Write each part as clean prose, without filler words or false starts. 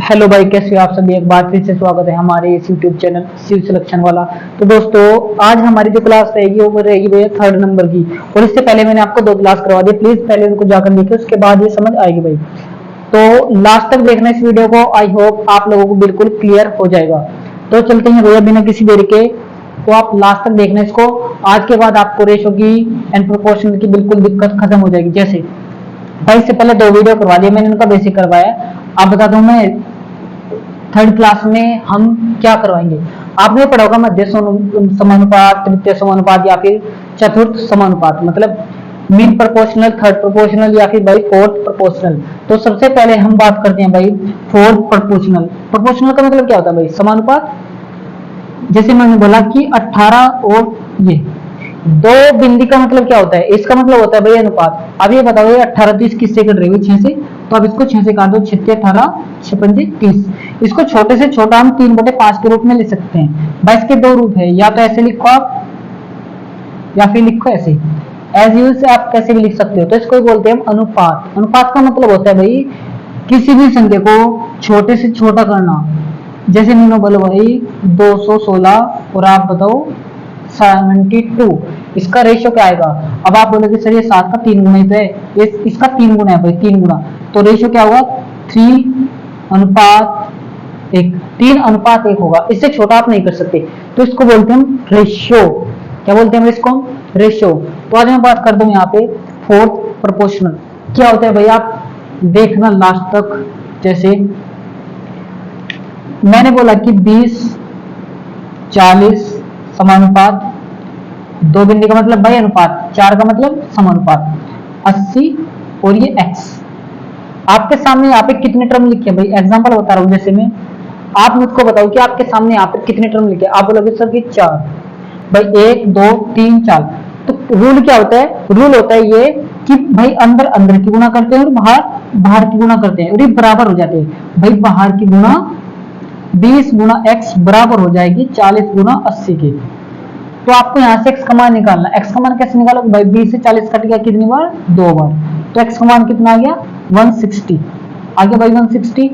Hello भाई, कैसे हो आप सभी। एक बार फिर से स्वागत है हमारे इस यूट्यूब चैनल शिव सिलेक्शन वाला। तो दोस्तों, आज हमारी जो क्लास रहेगी वो रहेगी भैया 3rd नंबर की। और इससे पहले मैंने आपको 2 क्लास करवा दी, प्लीज पहले उनको जाकर देखिए, उसके बाद ये समझ आएगी भाई। तो लास्ट तक देखना इस वीडियो को, आई होप आप लोगों को बिल्कुल क्लियर हो जाएगा। तो चलते हैं भैया बिना किसी देरी के। तो आप लास्ट तक देखना इसको। आज के बाद आपको रेशो की एंड प्रोपोर्शनल की बिल्कुल दिक्कत खत्म हो जाएगी। जैसे भाई से पहले 2 वीडियो करवा दिए मैंने, उनका बेसिक करवाया। आप बता दूं मैं 3rd क्लास में हम क्या करवाएंगे। आपने पढ़ा होगा मध्य समानुपात, तृतीय समानुपात या फिर चतुर्थ समानुपात, मतलब मीन प्रोपोर्शनल, 3rd प्रोपोर्शनल या फिर भाई 4th प्रोपोर्शनल। तो सबसे पहले हम बात करते हैं भाई 4th प्रोपोर्शनल। प्रोपोर्शनल का मतलब क्या होता है भाई? समानुपात। जैसे मैंने बोला कि 18 और ये 2 बिंदी का मतलब क्या होता है? इसका मतलब होता है भाई अनुपात। अब ये बताओ, ये 18 30 किससे कट रही है? 6 से। तो अब इसको 6 से काट दो, 6 18 6 5 30। इसको छोटे से छोटा हम 3/5 के रूप में लिख सकते हैं। भाई इसके 2 रूप है, या तो ऐसे लिखो आप या फिर लिखो ऐसे। एज यूज से आप कैसे भी लिख सकते हो। तो इसको बोलते हैं हम अनुपात। अनुपात का मतलब होता है भाई किसी भी संख्या को छोटे से छोटा करना। जैसे मैंने बोलो भाई 216 और आप बताओ 72, इसका रेशियो क्या आएगा? अब आप बोलोगे सर ये 7 का 3 गुना ही तो है, ये इसका 3 गुना है भाई, 3 गुना। तो रेशियो क्या होगा? 3:1। 3:1 होगा, इससे छोटा आप नहीं कर सकते। तो इसको बोलते हैं हम रेशियो। क्या बोलते हैं इसको? रेशियो। तो आज मैं बात कर दूं यहाँ पे 4th प्रोपोर्शनल क्या होता है भाई, आप देखना लास्ट तक। जैसे मैंने बोला कि 20:40 समानुपात, 2 बिंदी का मतलब भाई अनुपात, 4 का मतलब समानुपात, 80 और ये x। आपके सामने यहाँ पे कितने टर्म लिखे भाई? एग्जांपल बता रहा हूँ। जैसे मैं, आप मुझको बताओ कि आपके सामने यहाँ पे कितने टर्म लिखे? आप बोलोगे सर कि 4। भाई 1 2 3 4। तो रूल क्या होता है? रूल होता है ये कि भाई अंदर अंदर की गुणा करते हैं और बाहर बाहर की गुणा करते हैं, और ये बराबर हो जाते हैं। भाई बाहर की गुणा 20 गुना x बराबर हो जाएगी 40 गुना 80 के। तो आपको यहाँ से x का मान निकालना। x का मान कैसे निकालोगे भाई? 20 से 40 कट गया कितनी बार? 2 बार। तो x का मान कितना आ गया? 160 आ गया भाई। 160,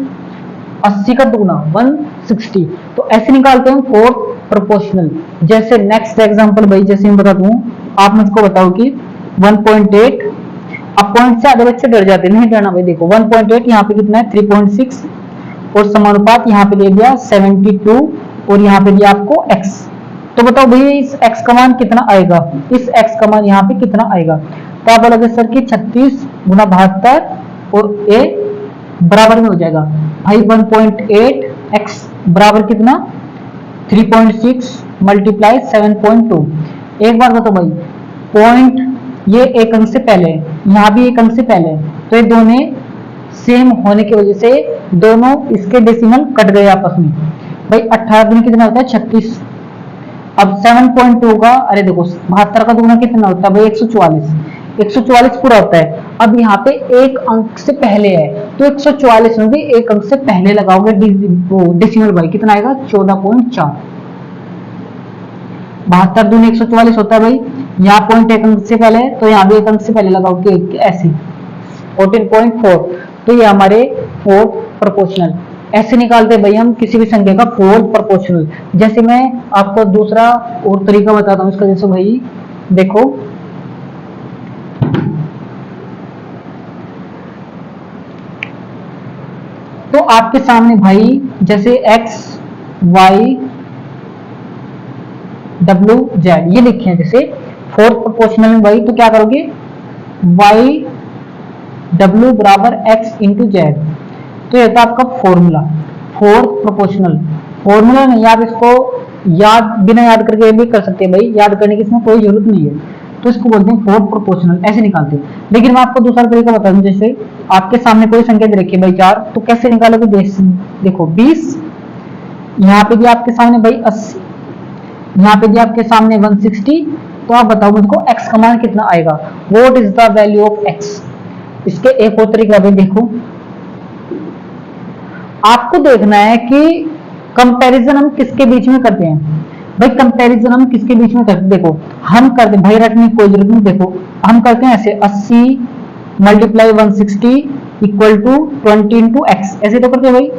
80 का दुगना 160। तो ऐसे निकालते हैं 4th प्रोपोर्शनल। जैसे नेक्स्ट एग्जांपल भाई, जैसे मैं बता दूं, आप मुझको बताओ कि 1.8। अब पॉइंट से आधे बच्चे डर जाते हैं, नहीं डरना भाई। देखो 1.8 यहाँ पे कितना है? 3.6 और समानुपात यहाँ पे दे दिया 72 और यहाँ पे दिया आपको x। तो बताओ भैया इस x का मान कितना आएगा? इस x का मान यहाँ पे कितना आएगा? तो आप बोलोगे सर कि 36 गुना 72 और a बराबर में हो जाएगा भाई 1.8 x बराबर कितना? 3.6 मल्टीप्लाई 7.2। एक बार बताओ भाई, पॉइंट ये एक अंक से पहले है, यहाँ भी एक अंक से पहले है, तो ये दोनों सेम होने की वजह से दोनों इसके डेसिमल कट गए आपस में। भाई 18 गुना कितना होता है? 36। अब 7.2 का, अरे देखो 72 का दुगना कितना होता है भाई? 144। 144 पूरा होता है। अब यहाँ पे एक अंक से पहले है, तो 144 में भी एक अंक से पहले लगाओगे डेसिमल भाई, कितना आएगा? 14.4। 72 दूनी 144 होता है भाई। यहाँ पॉइंट एक अंक से पहले है, तो यहाँ भी एक अंक से पहले लगाओगे ऐसे 14.4। तो ये हमारे 4th प्रोपोर्शनल। ऐसे निकालते भाई हम किसी भी संख्या का 4th प्रोपोर्शनल। जैसे मैं आपको दूसरा और तरीका बताता हूँ इसका। जैसे भाई देखो, तो आपके सामने भाई जैसे x y w z ये लिखे हैं। जैसे 4th प्रोपोर्शनल में भाई तो क्या करोगे? y w बराबर x इंटू जेड। तो ये था आपका फॉर्मूला 4th प्रोपोर्शनल। फॉर्मूला नहीं, आप इसको याद बिना याद करके भी कर सकते हैं भाई, याद करने की इसमें कोई जरूरत नहीं है। तो इसको बोलते हैं 4th प्रोपोर्शनल, ऐसे निकालते हैं। लेकिन मैं आपको दूसरा तरीका बता दूं। जैसे आपके सामने कोई संख्या दे रखी है भाई 4, तो कैसे निकालोगे? देखो 20, यहाँ पे भी आपके सामने भाई 80, यहाँ पे भी आपके सामने 160। तो आप बताओ मुझको x का मान कितना आएगा? What is the value of x? इसके एक और तरीका भी देखो। आपको देखना है कि कंपैरिजन हम किसके बीच में करते हैं। भाई कंपैरिजन हम किसके बीच में करते हैं? देखो हम करते हैं भाई, रटने की कोई जरूरत नहीं। देखो हम करते हैं ऐसे 80 multiply 160 equal to 20 into x, ऐसे तो करते हैं भाई।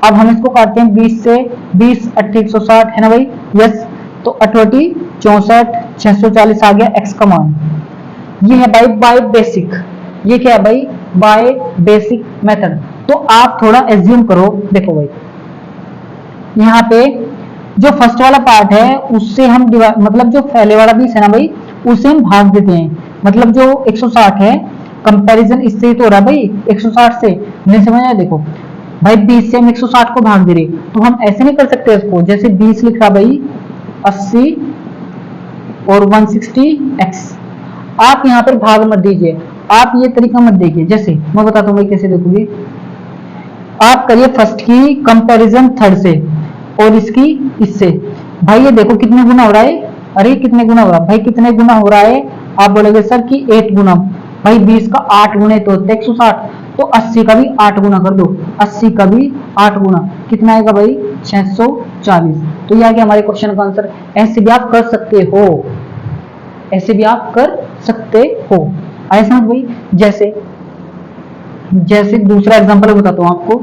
अब हम इसको काटते हैं 20 से, 20 8 160 है ना भाई, यस। तो 88 64 640 आ गया x का मान। ये है भाई बाय बेसिक, ये क्या है भाई, बाय बेसिक मेथड। तो आप थोड़ा एज्यूम करो, देखो भाई यहाँ पे जो फर्स्ट वाला पार्ट है उससे हम मतलब जो पहले वाला 20 है ना भाई, उसे हम भाग देते हैं। मतलब जो 160 है, कंपैरिजन इससे ही तो हो रहा है भाई, 160 से। नहीं समझ आया, देखो भाई 20 से हम 160 को भाग दे रहे, तो हम ऐसे नहीं कर सकते इसको, जैसे 20 लिख रहा भाई 80 और 160x। आप यहाँ पर भाग मत दीजिए, आप ये तरीका मत देखिए। जैसे मैं बताता हूँ भाई कैसे देखोगे, आप करिए फर्स्ट की कंपैरिजन थर्ड से और इसकी इससे। भाई ये देखो कितने गुना हो रहा है, अरे कितने गुना हो रहा है भाई, कितने गुना हो रहा है। आप बोलोगे सर कि 8 गुना। भाई 20 का 8 गुना तो 160, तो 80 का भी 8 गुना कर दो, 80 का भी 8 गुना, कितना आएगा भाई 640। तो ये आ गया हमारे क्वेश्चन का आंसर। ऐसे भी आप कर सकते हो, ऐसे भी आप कर सकते हो। आया समझ भाई। जैसे जैसे दूसरा एग्जांपल बताता हूं आपको,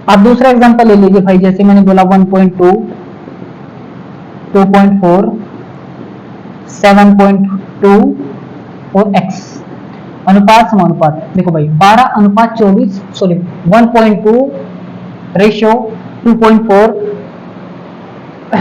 आप दूसरा एग्जांपल ले लीजिए भाई। जैसे मैंने बोला 1.2 2.4 7.2 और x अनुपात समानुपात। देखो भाई 12:24, sorry 1.2 ratio 2.4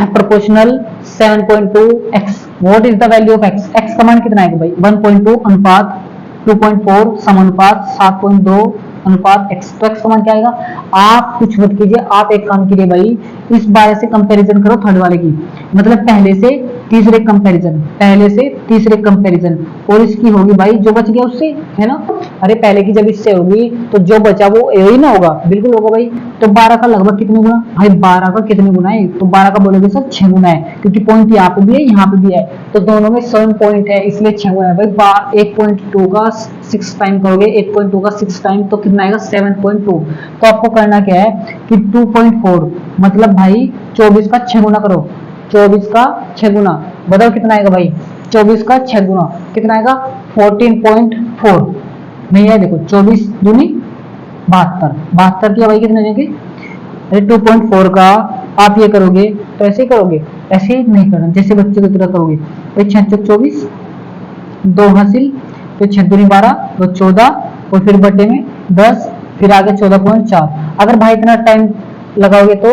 proportional 7.2 x। What is the value of x? x का मान कितना आएगा भाई, 1.2 अनुपात 2.4 समानुपात 7.2 अनुपात x। तो x का मान क्या आएगा? आप कुछ मत कीजिए, आप एक काम कीजिए भाई, इस बारे से कंपैरिजन करो थर्ड वाले की, मतलब पहले से तीसरे कंपैरिजन, पहले से तीसरे कंपैरिजन, और इसकी होगी भाई जो बच गया उससे, है ना। अरे पहले की जब इससे होगी तो जो बचा वो यही ना होगा, बिल्कुल होगा भाई। तो 12 का लगभग कितने गुना भाई, 12 का कितने गुना है? तो 12 का बोलोगे सर 6 गुना है, क्योंकि पॉइंट यहाँ पे भी है यहाँ पे भी है, तो दोनों में सेम पॉइंट है इसलिए 6 गुना है भाई। 1.2 का 6 टाइम करोगे, 1.2 का 6 टाइम तो कितना आएगा 7.2। तो आपको करना क्या है कि 2.4 मतलब भाई 24 का 6 गुना करो, 24 का 6 गुना, बताओ कितना आएगा भाई, 24 का 6 गुना कितना आएगा 14.4। नहीं है, देखो 24 दूनी 72, 72 किया भाई कितने जाएंगे, अरे 2.4 का आप ये करोगे तो ऐसे ही करोगे, ऐसे ही नहीं करना जैसे बच्चे की तरह करोगे। भाई 6 24 2 हासिल, तो 6 दूनी 12 तो 14 और फिर बटे में 10, फिर आगे 14.4। अगर भाई इतना टाइम लगाओगे तो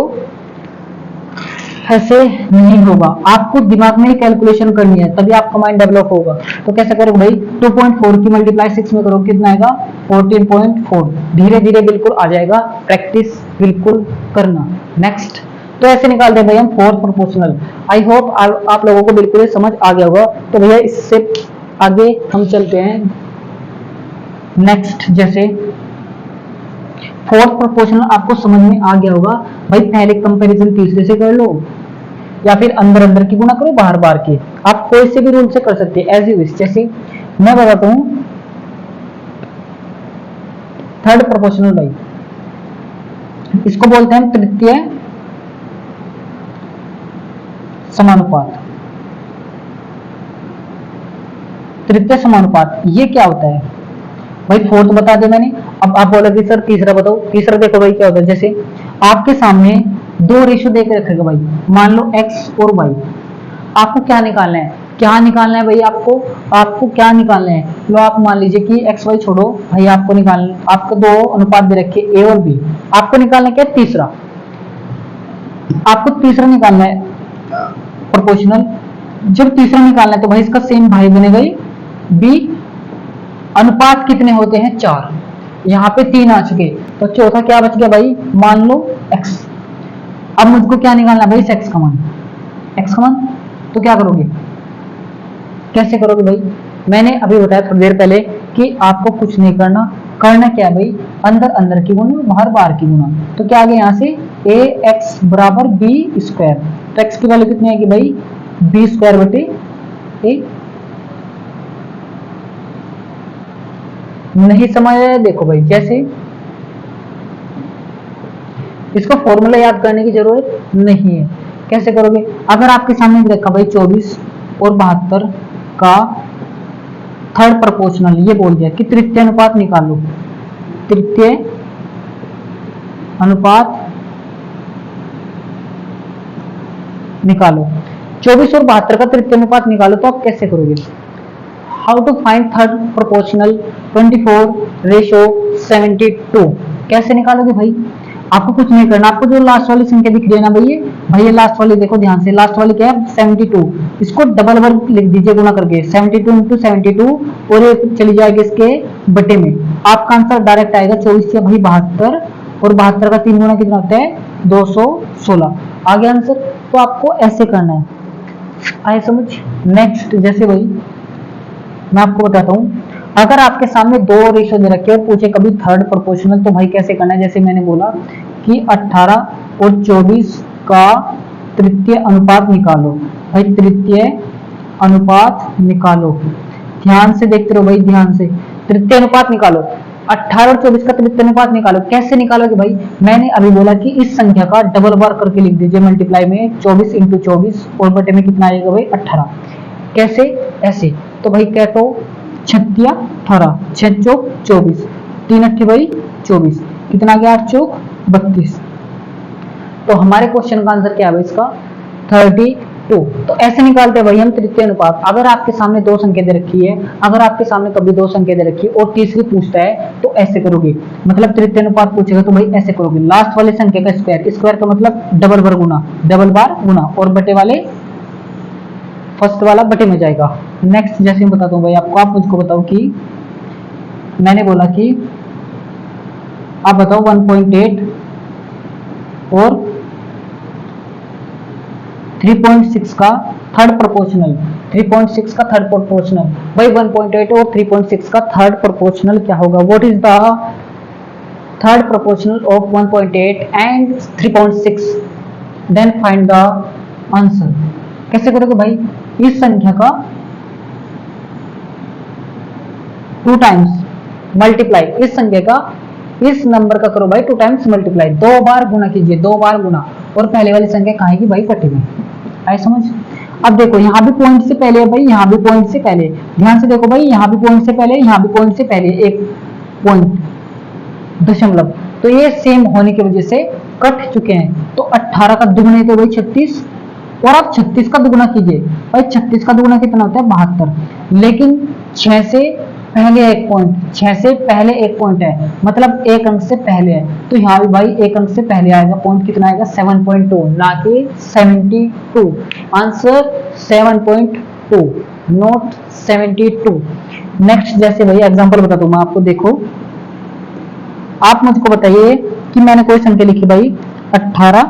ऐसे नहीं होगा, आपको दिमाग में ही कैलकुलेशन करनी है, तभी आपका माइंड डेवलप होगा। तो कैसे करोगे भाई, 2.4 की मल्टीप्लाई 6 में करोगे कितना आएगा 14.4। धीरे धीरे बिल्कुल आ जाएगा, प्रैक्टिस बिल्कुल करना। नेक्स्ट, तो ऐसे निकाल दे भाई हम फोर्थ प्रोपोर्शनल। आई होप आप लोगों को बिल्कुल समझ आ गया होगा। तो भैया इससे आगे हम चलते हैं नेक्स्ट। जैसे फोर्थ प्रोपोर्शनल आपको समझ में आ गया होगा भाई, पहले कंपैरिजन तीसरे से कर लो या फिर अंदर अंदर की गुना करो, बाहर बाहर की, आप कोई से भी रूल से कर सकते हैं एज यू विश। जैसे मैं बताता हूं थर्ड प्रोपोर्शनल भाई, इसको बोलते हैं तृतीय समानुपात। तृतीय समानुपात ये क्या होता है भाई, फोर्थ बता दिया मैंने। अब आप बोलोगे सर तीसरा बताओ। तीसरा देखो भाई क्या होता है, जैसे आपके सामने दो रेशियो देके रखेगा भाई, मान लो x और y। आपको क्या निकालना है, क्या निकालना है भाई, आपको क्या निकालना है। लो आप मान लीजिए कि एक्स वाई छोड़ो भाई, आपको निकालना, आपको दो अनुपात दे रखे ए और बी, आपको निकालना क्या है तीसरा, आपको तीसरा निकालना है प्रोपोर्शनल। जब तीसरा निकालना है तो भाई इसका सेम भाई बनेगा बी। अनुपात कितने होते हैं 4, यहाँ पे 3 आ चुके, तो चौथा क्या बच गया भाई, मान लो x। अब मुझको क्या निकालना भाई, x का मान, x का मान। तो क्या करोगे, कैसे करोगे भाई, मैंने अभी बताया थोड़ी देर पहले कि आपको कुछ नहीं करना, करना क्या है भाई, अंदर अंदर की गुना बाहर बाहर की गुना। तो क्या आ गया यहाँ से ax बराबर b स्क्वायर। तो x की वैल्यू कितनी आएगी भाई, b स्क्वायर बटे a। नहीं समझ आया, देखो भाई जैसे इसको फॉर्मूला याद करने की जरूरत नहीं है। कैसे करोगे, अगर आपके सामने रखा भाई 24 और 72 का थर्ड प्रोपोर्शनल, ये बोल दिया कि तृतीय अनुपात निकालो, तृतीय अनुपात निकालो। 24 और 72 का तृतीय अनुपात निकालो, तो आप कैसे करोगे? How to find third proportional 24:72, कैसे निकालोगे भाई? आपको कुछ नहीं करना, आपको जो लास्ट वाली संख्या दिख रही है ना भाई ये लास्ट वाली देखो ध्यान से, लास्ट वाली क्या है 72, इसको डबल वर्ग लिख दीजिए गुना करके 72 इंटू 72 और ये चली जाएगी इसके बटे में, आपका आंसर डायरेक्ट आएगा 24 या भाई 72, और 72 का 3 गुना कितना होता है 216, आ गया आंसर। तो आपको ऐसे करना है, आए समझ। नेक्स्ट जैसे भाई मैं आपको बताता हूँ, अगर आपके सामने दो रेशियो दे रखे और पूछे कभी थर्ड प्रोपोर्शनल, तो भाई कैसे करना है? जैसे मैंने बोला कि 18 और 24 का तृतीय अनुपात निकालो, भाई तृतीय अनुपात निकालो, ध्यान से देखते रहो भाई, ध्यान से तृतीय अनुपात निकालो, 18 और 24 का तृतीय अनुपात निकालो। कैसे निकालोगे भाई? मैंने अभी बोला कि इस संख्या का डबल बार करके लिख दीजिए मल्टीप्लाई में 24 इंटू 24 और बटे में कितना आएगा भाई 18। कैसे? ऐसे। तो भाई क्या तो 36 18 6 चौक 24 3 अट्ठे भाई 24, कितना गया 8 चौक 32। तो हमारे क्वेश्चन का आंसर क्या है भाई इसका 32। तो ऐसे निकालते हैं भाई हम तृतीय अनुपात। अगर आपके सामने दो संख्या दे रखी है, अगर आपके सामने कभी दो संख्या दे रखी है और तीसरी पूछता है, तो ऐसे करोगे, मतलब तृतीय अनुपात पूछेगा तो भाई ऐसे करोगे, लास्ट वाले संख्या का स्क्वायर, स्क्वायर का मतलब डबल बार गुना, डबल बार गुना, और बटे वाले फर्स्ट वाला बटे में जाएगा। नेक्स्ट जैसे मैं बताता हूँ भाई आपको, आप मुझको बताओ कि मैंने बोला कि आप बताओ 1.8 और 3.6 का थर्ड प्रोपोर्शनल, 3.6 का थर्ड प्रोपोर्शनल, भाई 1.8 और 3.6 का थर्ड प्रोपोर्शनल क्या होगा? What is the third proportional of 1.8 and 3.6, then find the answer. कैसे करोगे भाई? इस संख्या का 2 टाइम्स मल्टीप्लाई, इस संख्या का इस नंबर का करो भाई 2 टाइम्स मल्टीप्लाई, 2 बार गुना कीजिए, 2 बार गुना, और पहले वाली संख्या कहाँ की भाई बटे में, आए समझ। अब देखो यहाँ भी पॉइंट से पहले है भाई, यहाँ भी पॉइंट से पहले, ध्यान से देखो भाई, यहाँ भी पॉइंट से पहले, यहाँ भी पॉइंट से पहले एक पॉइंट दशमलव, तो ये सेम होने की वजह से कट चुके हैं। तो 18 का दुगुना तो भाई 36, और आप 36 का दुगुना कीजिए भाई, 36 का दुगुना कितना होता है 72, लेकिन 6 से पहले एक पॉइंट, 6 से पहले एक पॉइंट है, मतलब एक अंक से पहले है, तो यहाँ भी भाई एक अंक से पहले आएगा, पॉइंट कितना आएगा 7.2 ना कि 72, आंसर 7.2 नॉट 72। नेक्स्ट जैसे भाई एग्जांपल बताता हूँ मैं आपको, देखो आप मुझको बताइए कि मैंने कोई संख्या लिखी भाई 18,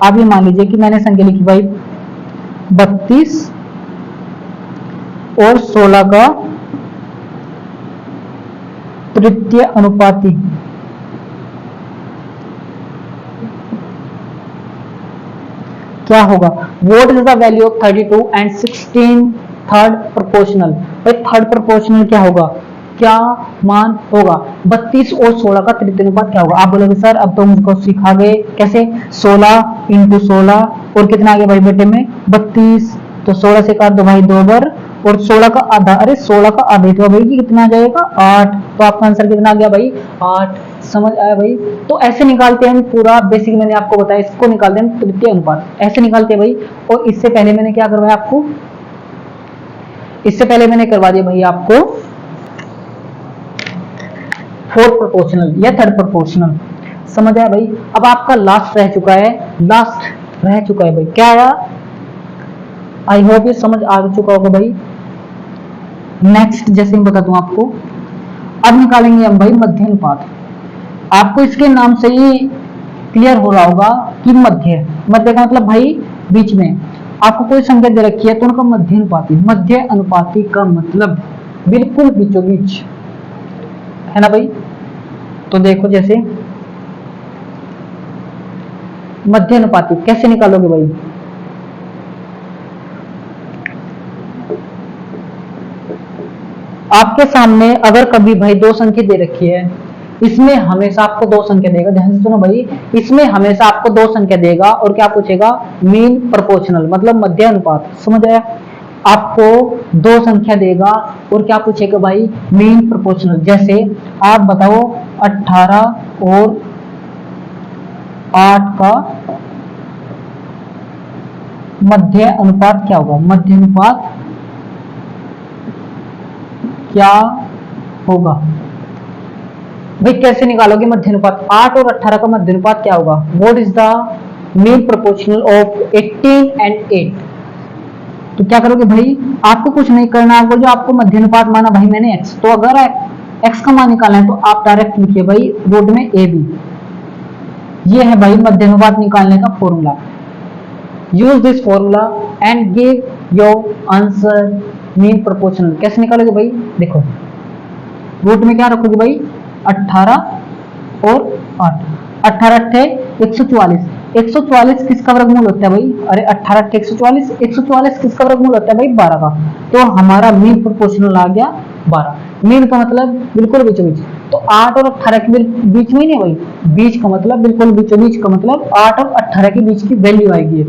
आप ये मान लीजिए कि मैंने संख्या लिखी भाई 32 और 16 का तृतीय अनुपाती, क्या होगा? What is the value of 32 and 16 third proportional? भाई थर्ड प्रोपोर्शनल क्या होगा, क्या मान होगा? 32 और 16 का तृतीय अनुपात क्या होगा? आप बोलोगे सर अब तो मुझको सिखा गए, कैसे? 16 इंटू 16 और कितना आ गया भाई बटे में 32, तो 16 से काट दो भाई 2 बार, और 16 का आधा, अरे 16 का आधा तो भाई कितना आ जाएगा 8, तो आपका आंसर कितना आ गया भाई 8। समझ आया भाई? तो ऐसे निकालते हैं पूरा बेसिक, मैंने आपको बताया, इसको निकालते हैं तृतीय अनुपात, ऐसे निकालते हैं भाई। और इससे पहले मैंने क्या करवाया आपको, इससे पहले मैंने करवा दिया भाई आपको फोर्थ प्रोपोर्शनल या थर्ड प्रोपोर्शनल, समझ आया भाई? अब आपका लास्ट रह चुका है, लास्ट रह चुका है भाई, क्या आया? आई होप ये समझ आ चुका होगा भाई। नेक्स्ट जैसे मैं बता दूं आपको, अब निकालेंगे हम भाई मध्य अनुपात। आपको इसके नाम से ही क्लियर हो रहा होगा कि मध्य, मध्य का मतलब भाई बीच में, आपको कोई संख्या दे रखी है तो उनका मध्य अनुपाती, मध्य अनुपाती का मतलब बिल्कुल बीचों बीच, है ना भाई? तो देखो जैसे मध्य अनुपाती कैसे निकालोगे भाई? आपके सामने अगर कभी भाई दो संख्या दे रखी है, इसमें हमेशा आपको दो संख्या देगा, ध्यान से सुनो भाई, इसमें हमेशा आपको दो संख्या देगा और क्या पूछेगा? मीन प्रोपोर्शनल मतलब मध्य अनुपात, समझ आया? आपको दो संख्या देगा और क्या पूछेगा भाई? Mean proportional. जैसे आप बताओ 18 और 8 का मध्य अनुपात क्या होगा? मध्य अनुपात क्या होगा भाई? कैसे निकालोगे मध्य अनुपात? 8 और 18 का मध्य अनुपात क्या होगा? What is the mean proportional of 18 and 8? तो क्या करोगे भाई? आपको कुछ नहीं करना, आपको जो आपको मध्य अनुपात माना भाई मैंने x, तो अगर x का मान निकालना है तो आप डायरेक्ट लिखिए भाई बोर्ड में ए बी। ये है भाई मध्य अनुपात निकालने का formula. Use this formula and give your answer mean proportional. कैसे निकालोगे भाई? देखो रूट में क्या रखोगे भाई? 18 और 8। 18 अट्ठे 144। 144 किसका वर्गमूल होता है भाई? अरे 18 अट्ठे 144। 144 किसका वर्गमूल होता है भाई? 12 का। तो हमारा मीन प्रोपोर्शनल आ गया 12। मीन का मतलब बिल्कुल बीचों बीच। तो 8 और 18 के बीच में नहीं भाई, बीच का मतलब बिल्कुल बीचों बीच का मतलब 8 और 18 के बीच की वैल्यू आएगी।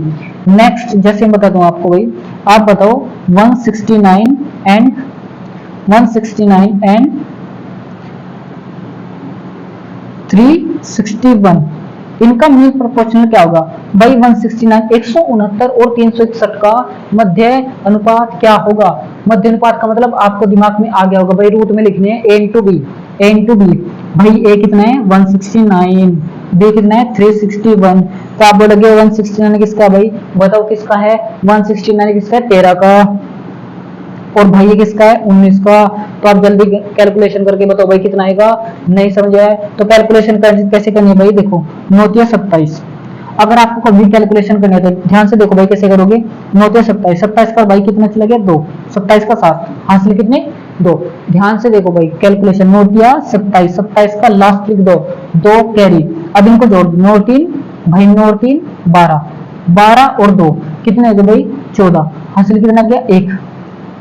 नेक्स्ट जैसे मैं बताता हूँ आपको भाई, आप बताओ 169 एंड 361 इनका मीन प्रोपोर्शनल क्या होगा भाई? 169 169 और 361 का मध्य अनुपात क्या होगा? मध्य अनुपात का मतलब आपको दिमाग में आ गया होगा भाई, रूट में लिखने हैं a into B. a into B भाई a कितना है? 169, b कितना है? 361। तो आप बोलोगे 169 किसका है भाई? बताओ किसका है? 169 किसका है? 13 का। और भाई ये किसका है? 19 का। तो आप जल्दी कैलकुलेशन करके बताओ भाई कितना आएगा। नहीं समझ आया तो कैलकुलेशन कैसे करनी है भाई? देखो 9 27। अगर आपको कभी कैलकुलेशन करनी है तो ध्यान से देखो भाई कैसे करोगे। 9 27, 27 का भाई कितना चला गया? 2। 27 का 7, हासिल कितने? 2। ध्यान से देखो भाई कैलकुलेशन। 9 27, 27 का लास्ट लिख दो, 2 कैरी। अब इनको जोड़ दो, 9 3 भाई, 9 3 12, 12 और 2 कितने हो गए भाई? 14। हासिल कितना गया? 1।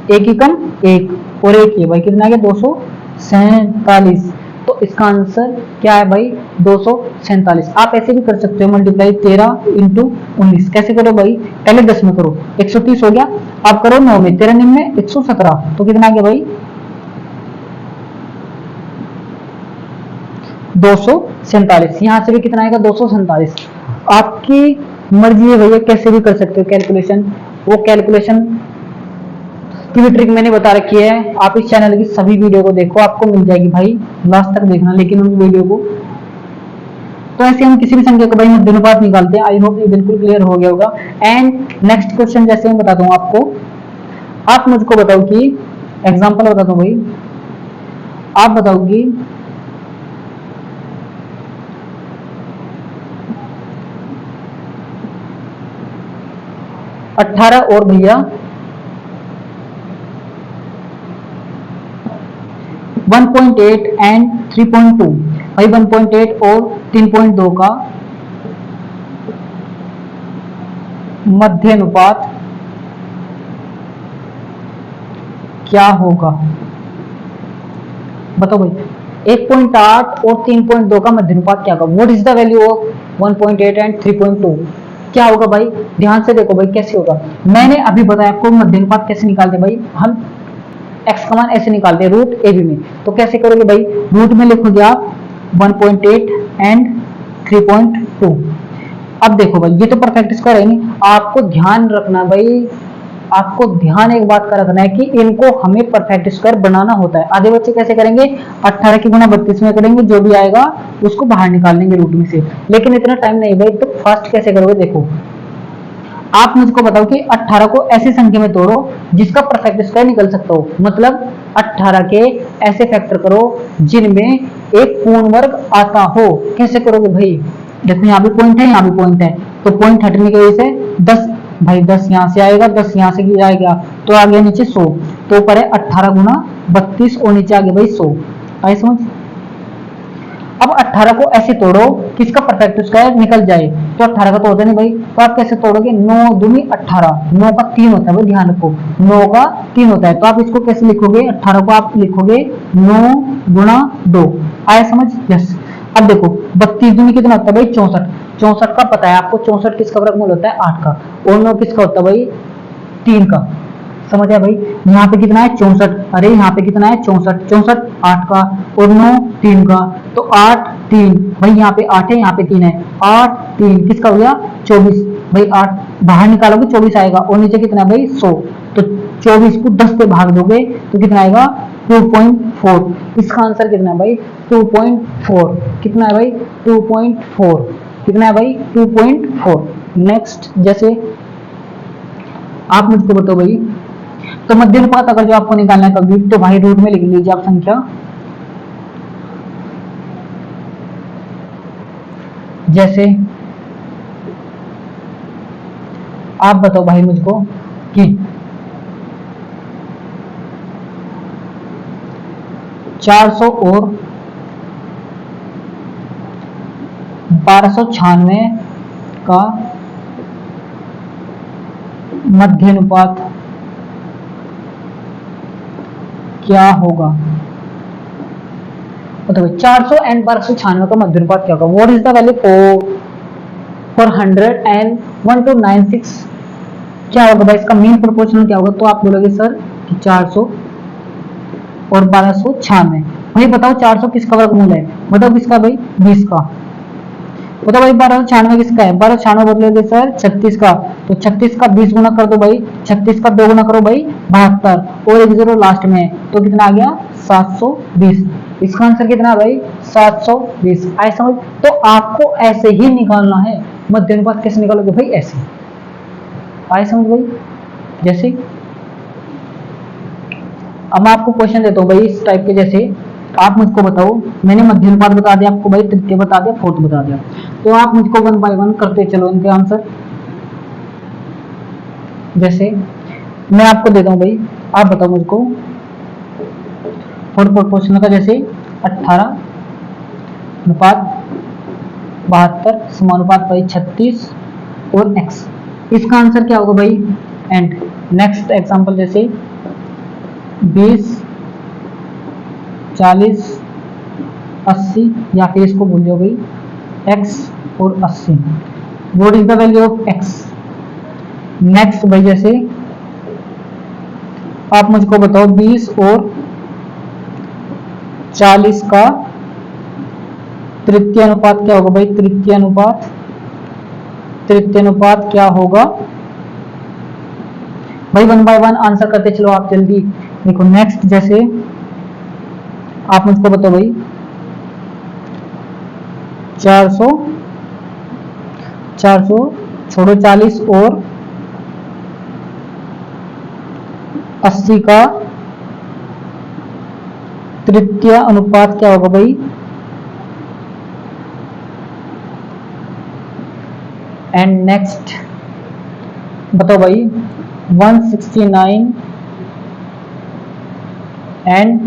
एक ही कम 1 और 1 ही भाई, कितना आ गया? 247। तो इसका आंसर क्या है भाई? 247। आप ऐसे भी कर सकते हो मल्टीप्लाई 13 इंटू 19। कैसे करो भाई? पहले 10 में करो, 130 हो गया। आप करो 9 में, 13 9 में 117, तो कितना आ गया भाई? 247। यहां से भी कितना आएगा? 247। आपकी मर्जी है भैया, कैसे भी कर सकते हो कैलकुलेशन। वो कैलकुलेशन की भी ट्रिक मैंने बता रखी है। आप इस चैनल की सभी वीडियो को देखो, आपको मिल जाएगी भाई, लास्ट तक देखना लेकिन उन वीडियो को। तो ऐसे हम किसी भी संख्या का भाई मध्य अनुपात निकालते हैं। आई होप ये बिल्कुल क्लियर हो गया होगा। एंड नेक्स्ट क्वेश्चन जैसे मैं बताता हूँ आपको, आप मुझको बताओ कि एग्जांपल बताता हूँ भाई, आप बताओ कि अट्ठारह और भैया 1.8 एंड 3.2 भाई, 1.8 और 3.2 का मध्य अनुपात क्या होगा? बताओ भाई 1.8 और 3.2 का मध्य अनुपात क्या होगा? What is the value of 1.8 and 3.2? क्या होगा भाई? ध्यान से देखो भाई कैसे होगा। मैंने अभी बताया आपको मध्य अनुपात कैसे निकालते भाई। हम एक्स का मान ऐसे निकालते हैं रूट ए बी में। तो कैसे करोगे भाई? रूट में लिखोगे आप 1.8 एंड 3.2। अब देखो भाई ये तो परफेक्ट स्क्वायर है नहीं, आपको ध्यान रखना भाई, आपको ध्यान एक बात का रखना है कि इनको हमें परफेक्ट स्क्वायर बनाना होता है। आधे बच्चे कैसे करेंगे? 18 की गुणा 32 में करेंगे, जो भी आएगा उसको बाहर निकाल लेंगे रूट में से। लेकिन इतना टाइम नहीं भाई, तो फर्स्ट कैसे करोगे? देखो आप मुझको बताओ कि 18 को ऐसी संख्या में तोड़ो जिसका परफेक्ट स्क्वायर निकल सकता हो। मतलब 18 के ऐसे फैक्टर करो जिनमें एक पूर्ण वर्ग आता हो। कैसे करोगे भाई? देखो यहाँ भी पॉइंट है, यहाँ भी पॉइंट है, तो पॉइंट हटने की वजह से 10 भाई, 10 यहाँ से आएगा, 10 यहाँ से जाएगा, तो आ गया नीचे 100। तो ऊपर है 18 गुना 32 और नीचे आ गया भाई 100। आई समझ? अब 18 को ऐसे तोड़ो कि इसका परफेक्ट स्क्वायर निकल जाए। तो 18 का तो होता नहीं भाई, तो आप कैसे तोड़ोगे? 9 दूनी 18, 9 का 3 होता है भाई, ध्यान रखो 9 का 3 होता है। तो आप इसको कैसे लिखोगे? 18 को आप लिखोगे 9 गुणा 2। आया समझ? यस। अब देखो 32 दूनी कितना होता है भाई? 64। 64 का पता है आपको, 64 किसका वर्गमूल होता है? 8 का। और 9 किसका होता है भाई? 3 का। समझ आया भाई। यहाँ पे कितना है 64, अरे यहाँ पे कितना है 64, 64 8 का और 9 3 का, तो 8 3 भाई, यहाँ पे 8 है, यहाँ पे 3 है, 8 3 किसका हो गया 24 भाई। 8 बाहर निकालोगे 24 आएगा और नीचे कितना है भाई 100, तो 24 को 10 से भाग दोगे तो कितना आएगा 2.4। इसका आंसर कितना है भाई 2.4। कितना है भाई 2.4। कितना है भाई 2.4। नेक्स्ट, जैसे आप मुझको बताओ भाई, तो मध्य अनुपात अगर जो आपको निकालना है कभी, तो भाई रूट में लिख लीजिए आप संख्या। जैसे आप बताओ भाई मुझको कि 400 और 1296 का मध्य अनुपात क्या होगा। बताओ 400 एंड 1296 का मध्य अनुपात क्या होगा। What is the value for 100 and 1296 क्या होगा भाई, इसका मीन प्रोपोर्शनल क्या होगा। तो आप बोलोगे सर कि 400 और 1296। भाई बताओ 400 किसका वर्गमूल है, बताओ किसका भाई 20 का। बताओ भाई 1296 किसका है, 1296 बदलोगे सर 36 का, तो 36 का 20 गुना कर दो भाई, 36 का 2 गुना करो भाई 72 और एक जीरो लास्ट में है, तो कितना आ गया 720। इसका आंसर कितना भाई 720। आए समझ। तो आपको ऐसे ही निकालना है मध्य अनुपात। कैसे निकालोगे भाई ऐसे। आए समझ भाई। जैसे अब मैं आपको क्वेश्चन देता हूँ भाई इस टाइप के, जैसे आप मुझको बताओ, मैंने मध्य अनुपात बता दिया आपको भाई, तृतीय बता दिया, फोर्थ बता दिया, तो आप मुझको 1 बाय 1 करते चलो इनके आंसर। जैसे मैं आपको देता हूँ भाई, आप बताओ मुझको फोर्थ प्रोपोर्शनल का, जैसे 18 अनुपात 72 समानुपात भाई 36 और x। इसका आंसर क्या होगा भाई एंड। नेक्स्ट एग्जांपल, जैसे 20 40 80, या फिर इसको भूल जाओ भाई x और 80। What is the value of x। Next भाई, जैसे आप मुझको बताओ 20 और 40 का तृतीय अनुपात क्या होगा भाई। तृतीय अनुपात क्या होगा भाई। 1 बाय 1 आंसर करते चलो आप जल्दी। देखो नेक्स्ट, जैसे आप मुझको बताओ भाई 400 छोड़ो 40 और 80 का तृतीय अनुपात क्या होगा भाई। एंड नेक्स्ट बताओ भाई 169 एंड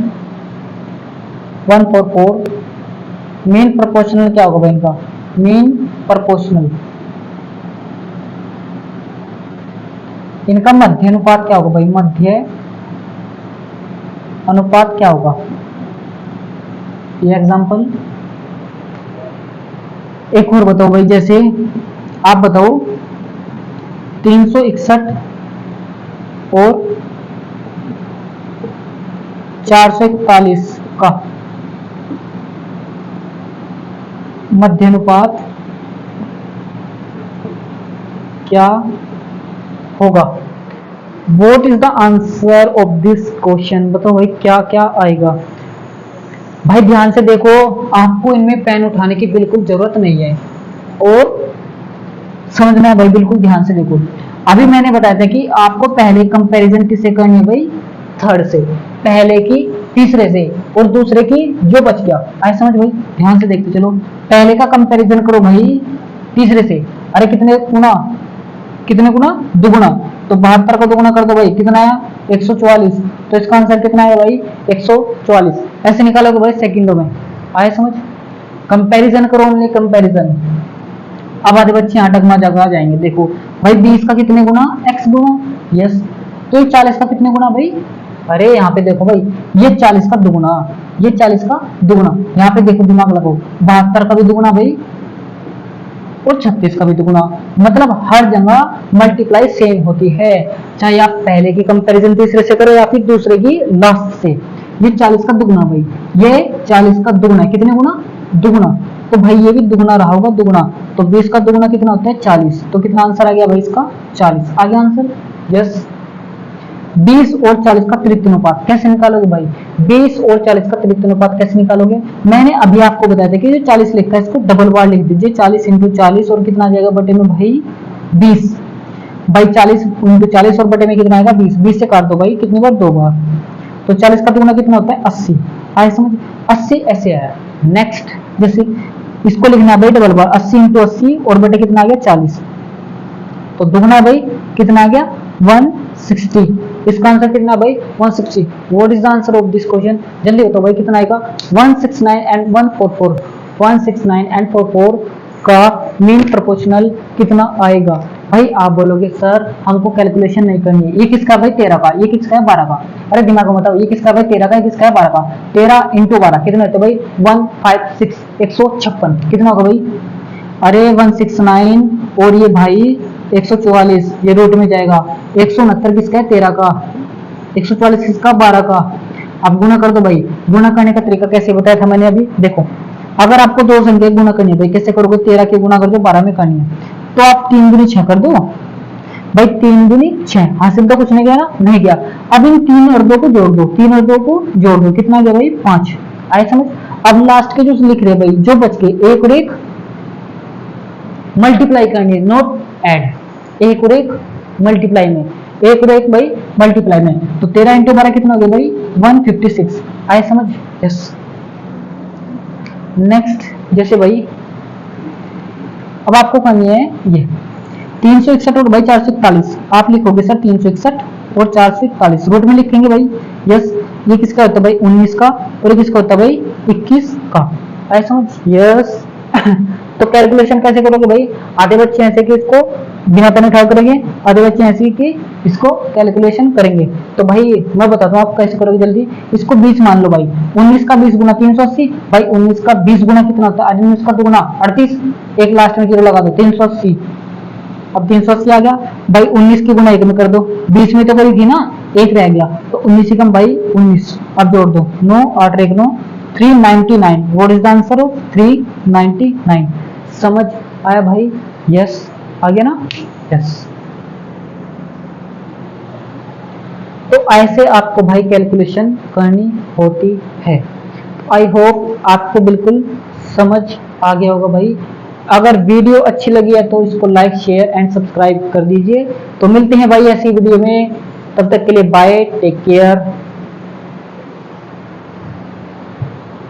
144 मीन प्रोपोर्शनल क्या होगा भाई इनका। मीन प्रोपोर्शनल, इनका मध्य अनुपात क्या होगा भाई। मध्य अनुपात क्या होगा। ये एग्जांपल। एक और बताओ भाई, जैसे आप बताओ 361 और 441 का मध्य अनुपात क्या होगा। What is the answer of this question। बताओ भाई क्या क्या आएगा। भाई ध्यान से देखो, आपको इनमें पेन उठाने की बिल्कुल जरूरत नहीं है और समझना है भाई, बिल्कुल ध्यान से देखो। अभी मैंने बताया था कि आपको पहले कंपैरिजन किससे करनी है भाई, थर्ड से, पहले की तीसरे से और दूसरे की जो बच गया। आए समझ भाई, ध्यान से देखते चलो। पहले का कंपैरिजन करो भाई तीसरे से, अरे कितने गुना दुगुना, तो 72 का दुगुना कर दो भाई, कितना आया 144। तो इसका आंसर कितना है भाई 144। ऐसे निकालोगे भाई सेकंडों में। आए समझ। कंपैरिजन करो, ओनली कंपैरिजन। अब आधे बच्चे यहाँ टकमा जगह जाएंगे। देखो भाई 20 का कितने गुना x गुना, यस। तो ये 40 का कितने गुना भाई, अरे यहाँ पे देखो भाई ये 40 का दुगुना, ये 40 का दुगुना। यहाँ पे देखो दिमाग लगाओ, 72 का भी दुगुना भाई और 36 का भी दुगुना। मतलब हर जगह मल्टीप्लाई सेम होती है, चाहे आप पहले की कंपैरिजन तीसरे से करो या फिर दूसरे की लास्ट से। ये 40 का दुगुना भाई, ये 40 का दुगुना, कितने गुना? दुगुना। तो भाई ये भी दुगुना रहा होगा, दुगुना। तो 20 का दुगुना कितना होता है? 40। तो कितना आंसर आ गया भाई इसका? 40 आ गया आंसर। यस। 20 और 40 का त्रित्व अनुपात कैसे निकालोगे भाई? 20 और 40 का त्रित्व अनुपात कैसे निकालोगे? मैंने अभी आपको बताया था कि जो 40 लिखा है इसको डबल बार लिख दीजिए, 40 इंटू 40 और कितना आ जाएगा बटे में भाई? 20। भाई 40 इंटू 40 और बटे में कितना आएगा? 20। 20 से काट दो भाई, कितनी बार? 2 बार। तो 40 का दुगुना कितना होता है? 80। आए समझ? 80 ऐसे आया। नेक्स्ट, जैसे इसको लिखना है भाई डबल बार, 80 इंटू 80 और बटे कितना आ गया? 40। तो दुगुना भाई कितना आ गया? 160। इसका आंसर कितना भाई? 160। What is the answer of this question? जल्दी बताओ भाई कितना आएगा? 169 एंड 144। 169 एंड 44 का मीन प्रोपोर्शनल कितना आएगा? भाई आप बोलोगे सर हमको कैलकुलेशन नहीं करनी है। ये किसका भाई? 13 का। ये किसका है? 12 का। अरे दिमाग में बताओ, ये किसका भाई? 13 का। ये किसका है? 12 का। 13 इंटू 12 कितना होता है भाई? 156, 156। कितना होगा भाई? अरे 169 और ये भाई 144, ये रूट में जाएगा। 169 किसका है? 13 का। 144 किसका? 12 का। अब गुना कर दो भाई। गुना करने का तरीका कैसे बताया था मैंने अभी? देखो, अगर आपको दो संख्या गुना करनी है भाई, कैसे करोगे? 13 की गुना कर दो 12 में करनी है, तो आप 3 दूनी 6 कर दो भाई। 3 दूनी 6, हासिल तो कुछ नहीं गया ना? नहीं गया। अब इन 3 और 2 को जोड़ दो, 3 और 2 को जोड़ दो, कितना गया भाई? 5। आए समझ? अब लास्ट के जो लिख रहे भाई, जो बच गए, एक और एक मल्टीप्लाई करनी है, नॉट ऐड। एक और एक मल्टीप्लाई में, एक और एक भाई मल्टीप्लाई में। तो 13 इंटू 12 कितना हो गया भाई? 156। आए समझ? यस। नेक्स्ट, जैसे भाई अब आपको करनी है ये 361 और भाई 441। आप लिखोगे सर 361 और 441 रूट में लिखेंगे भाई। यस। ये किसका होता है भाई? 19 का। और ये किसका होता है भाई? 21 का। आए समझ? यस। तो कैलकुलेशन कैसे करोगे भाई? आधे बच्चे ऐसे कि इसको बिना पेन उठाए करेंगे, आधे बच्चे ऐसे कि इसको कैलकुलेशन करेंगे। तो भाई मैं बताता हूँ आप कैसे करोगे जल्दी। इसको 20 मान लो भाई। 19 का 20 गुना 380 भाई। 19 का 20 गुना कितना होता है? 19 का दुगुना 38। एक लास्ट में जीरो लगा दो, 380। अब 380 आ गया भाई। 19 की गुना 1 में कर दो, 20 में तो करी थी ना, एक रह गया। तो 19 कम भाई 19। अब जोड़ दो, 9 8 1 9, 399। What is the answer of 399? समझ आया भाई? यस। आ गया ना? यस। तो ऐसे आपको भाई कैलकुलेशन करनी होती है। आई होप आपको बिल्कुल समझ आ गया होगा भाई। अगर वीडियो अच्छी लगी है तो इसको लाइक शेयर एंड सब्सक्राइब कर दीजिए। तो मिलते हैं भाई ऐसी वीडियो में, तब तक के लिए बाय, टेक केयर।